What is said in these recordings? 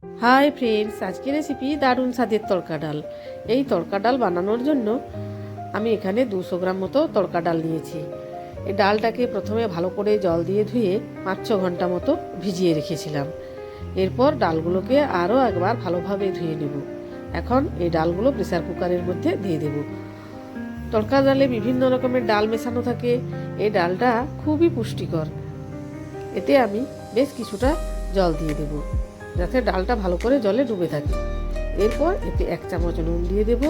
Hi friends, আজকের recipe দারুণ স্বাদের তড়কা ডাল। এই তড়কা ডাল বানানোর জন্য আমি এখানে 200 গ্রাম মতো তড়কা ডাল নিয়েছি। এই ডালটাকে প্রথমে ভালো করে জল দিয়ে ধুয়ে 5-6 ঘন্টা মতো ভিজিয়ে রেখেছিলাম। এরপর ডালগুলোকে আরও একবার ভালোভাবে ধুয়ে নেব। এখন এই ডালগুলো প্রেসার কুকারের মধ্যে দিয়ে দেব। তড়কা ডালে বিভিন্ন রকমের ডাল মেশানো থাকে। এই ডালটা খুবই পুষ্টিকর। এতে আমি বেশ কিছুটা জল দিয়ে দেব যাতে ডালটা ভালো করে জলে ডুবে থাকে। এরপর এতে 1 চামচ নুন দিয়ে দেব।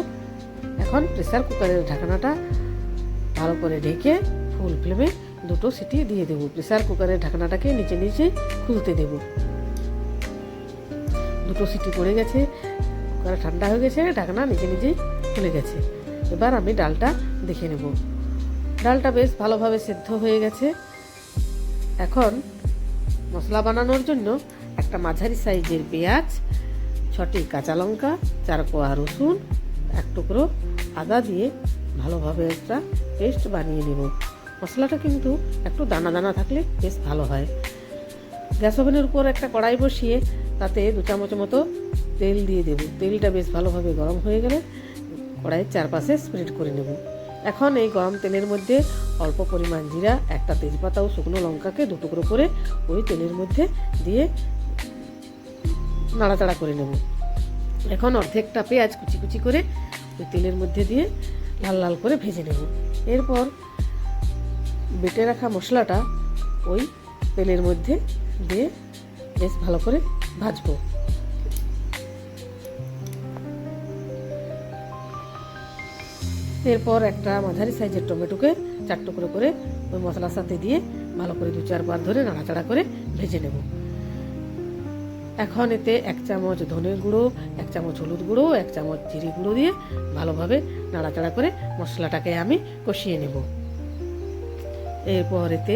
এখন প্রেসার কুকারের ঢাকনাটা ভালো করে ঢেকে ফুল ফ্লেমে 2টো সিটি দিয়ে দেব। প্রেসার কুকারের ঢাকনাটাকে নিচে নিচে খুলতে দেব। 2টো সিটি পড়ে গেছে, কুকার ঠান্ডা হয়ে গেছে, ঢাকনা নিচে নিচেই খুলে গেছে। এবার আমি ডালটা দেখে নেব। ডালটা বেশ ভালোভাবে সেদ্ধ হয়ে গেছে। এখন মশলা বানানোর জন্য একটা মাঝারি সাইজের পেঁয়াজ, 6টি কাঁচা লঙ্কা, 4 কোয়া রসুন, 1 টুকরো আদা দিয়ে ভালোভাবে একটা পেস্ট বানিয়ে নেব। মশলাটা কিন্তু একটু দানা দানা থাকলে বেশ ভালো হয়। গ্যাস ওভেনের উপর একটা কড়াই বসিয়ে তাতে 2 চামচ মতো তেল দিয়ে দেব। তেলটা বেশ ভালোভাবে গরম হয়ে গেলে কড়াইয়ের চারপাশে স্প্রেড করে নেব। এখন এই গরম তেলের মধ্যে অল্প পরিমাণ জিরা, একটা তেজপাতা ও শুকনো লঙ্কাকে 2 টুকরো করে ওই তেলের মধ্যে দিয়ে নাড়াচাড়া করে নেব। এখন অর্ধেকটা পেঁয়াজ কুচি কুচি করে ওই তেলের মধ্যে দিয়ে লাল লাল করে ভেজে নেব। এরপর বেটে রাখা মশলাটা ওই তেলের মধ্যে দিয়ে বেশ ভালো করে ভাজবো। এরপর একটা মাঝারি সাইজের টমেটোকে 4 টুকরো করে ওই মশলার সাথে দিয়ে ভালো করে 2-4 বার ধরে নাড়াচাড়া করে ভেজে নেব। এখন এতে 1 চামচ ধনে গুঁড়ো, 1 চামচ হলুদ গুঁড়ো, 1 চামচ জিরে গুঁড়ো দিয়ে ভালোভাবে নাড়াচাড়া করে মশলাটাকে আমি কষিয়ে নেব। এরপর এতে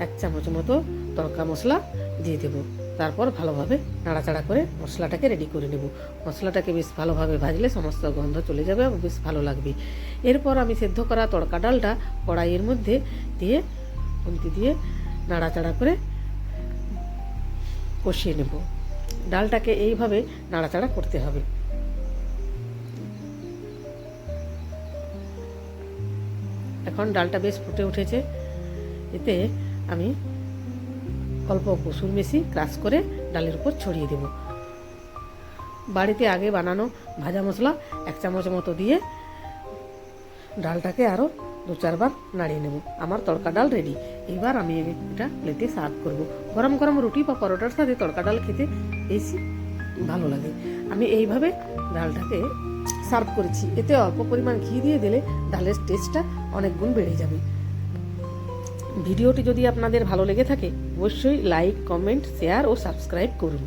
1 চামচ মতো তড়কা মশলা দিয়ে দেব। তারপর ভালোভাবে নাড়াচাড়া করে মশলাটাকে রেডি করে নেব। মশলাটাকে বেশ ভালোভাবে ভাজলে সমস্ত গন্ধ চলে যাবে এবং বেশ ভালো লাগবে। এরপর আমি সেদ্ধ করা তড়কা ডালটা কড়াইয়ের মধ্যে দিয়ে খুন্তি দিয়ে নাড়াচাড়া করে কষিয়ে নেব। ডালটাকে এইভাবে নাড়াচাড়া করতে হবে। এখন ডালটা বেশ ফুটে উঠেছে। এতে আমি অল্প কসুর মেথি ক্রাশ করে ডালের উপর ছড়িয়ে দেব। বাড়িতে আগে বানানো ভাজা মশলা 1 চামচ মতো দিয়ে ডালটাকে আরও 2-4 বার নাড়িয়ে নেব। আমার তড়কা ডাল রেডি। এবার আমি এটা প্লেটে সার্ভ করব। গরম গরম রুটি বা পরোটার সাথে তড়কা ডাল খেতে বেশি ভালো লাগে। আমি এইভাবে ডালটাকে সার্ভ করেছি। এতে অল্প পরিমাণ ঘি দিয়ে দিলে ডালের টেস্টটা অনেক গুণ বেড়ে যাবে। ভিডিওটি যদি আপনাদের ভালো লেগে থাকে অবশ্যই লাইক, কমেন্ট, শেয়ার ও সাবস্ক্রাইব করুন।